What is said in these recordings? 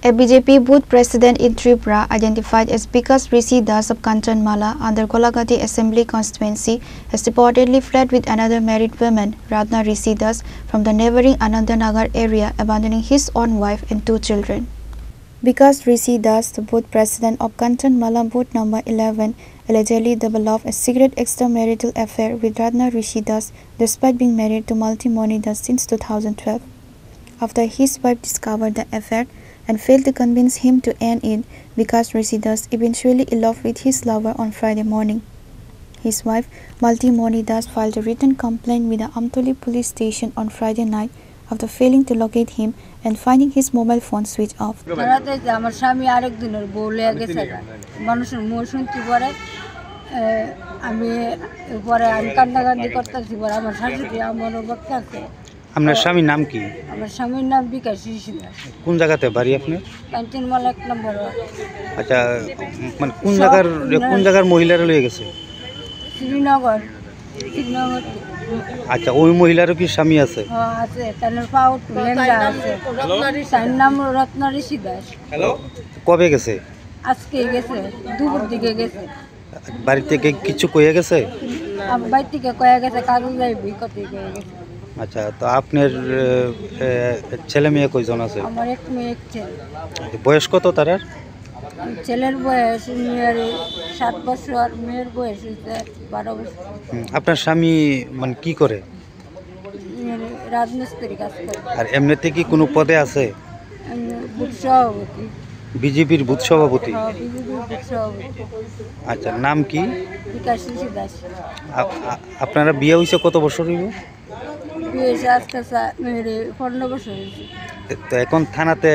A BJP booth president in Tripura, identified as Bikas Rishi Das of Kanchanmala under Golagati Assembly constituency, has reportedly fled with another married woman, Radha Rishi Das, from the neighbouring Anandanagar area, abandoning his own wife and 2 children. Bikas Rishi Das, the booth president of Kanchanmala booth number 11, allegedly developed a secret extramarital affair with Radha Rishi Das despite being married to Malti Moni Das since 2012. After his wife discovered the affair and failed to convince him to end it, Bikas Rishi Das eventually eloped with his lover on Friday morning. His wife, Malti Moni Das, filed a written complaint with the Amtoli police station on Friday night after failing to locate him and finding his mobile phone switched off. আপনার স্বামীর নাম কি? আমার স্বামীর নাম বিকাশ ঋষি দাস। কোন জায়গাতে বাড়ি আপনার? কাঞ্চনমালা 1 নম্বর। আচ্ছা, মানে কোন জায়গার মহিলারা লয়ে গেছে? শ্রীনগর। আচ্ছা, ওই মহিলারও কি স্বামী আছে? হ্যাঁ আছে, তার পাও লেঙ্গা আছে। তার নাম রত্না ঋষি দাস। হ্যালো, কবে গেছে? আজকে গেছে, দুপুর দিকে গেছে। বাড়ি থেকে কিছু কইয়া গেছে? বাড়ি থেকে কয়া গেছে কাগজ যাইবি কতই কয়া গেছে। আচ্ছা, তো আপনার ছেলে মেয়ে কয়জন আছে? আমার এক মেয়ে এক ছেলে। বয়স কত তার? ছেলের বয়স 7 বছর, মেয়ের বয়স 12 বছর। আপনার স্বামী মানে কি করে? রাজমিস্ত্রি কাজ করে। আর এমনিতে কি কোনো পদে আছে? বুথ সভাপতি। বিজেপির বুথ সভাপতি? বিজেপির বুথ সভাপতি। আচ্ছা, নাম কি? বিকাশ ঋষি দাস। আপনারা বিয়ে হয়েছে কত বছর হইব? বিয়ে আজকে 15 বছর হয়েছে। তো এখন থানাতে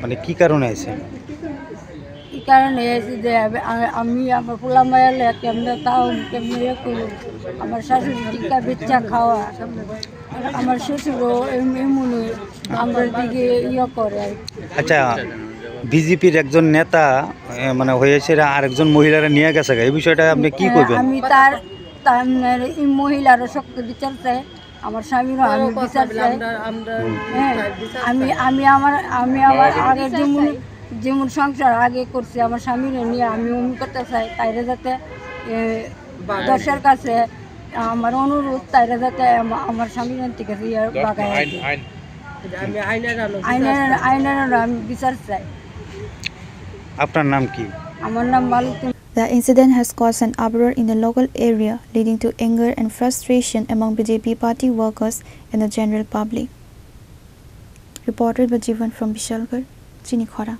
মানে কি কারণে আছেন? কি কারণে এসেছি যে আমি আমার পোলা মায়ালে কেমনে তাও কেমনে করি, আমার শাশুড়ি টিকা বেচা খাওয়া, আমার শ্বশুরও এমনি আমার দিকে করে। আচ্ছা, বিজেপির একজন নেতা মানে হয়েছে আরেকজন মহিলারা নিয়ে গেছে, এই বিষয়টা আপনি কি করবেন? আমি তার এই মহিলারও শক্ত বিচার চাই, আমার স্বামীরও আমি বিচার চাই। হ্যাঁ, আমি আমার আগের যেমন সংসার আগে করছি আমার স্বামীরে নিয়ে আমি অমনি করতে চাই, তাইরে যাতে দশের কাছে আমার অনুরোধ, তাইরে যাতে আমার স্বামীর থেকে বাগায় আইনের আমি বিচার চাই। আপনার নাম কি? আমার নাম মালতী। The incident has caused an uproar in the local area, leading to anger and frustration among BJP party workers and the general public. Reported by Jivan from Bishalgarh, Chinikhora.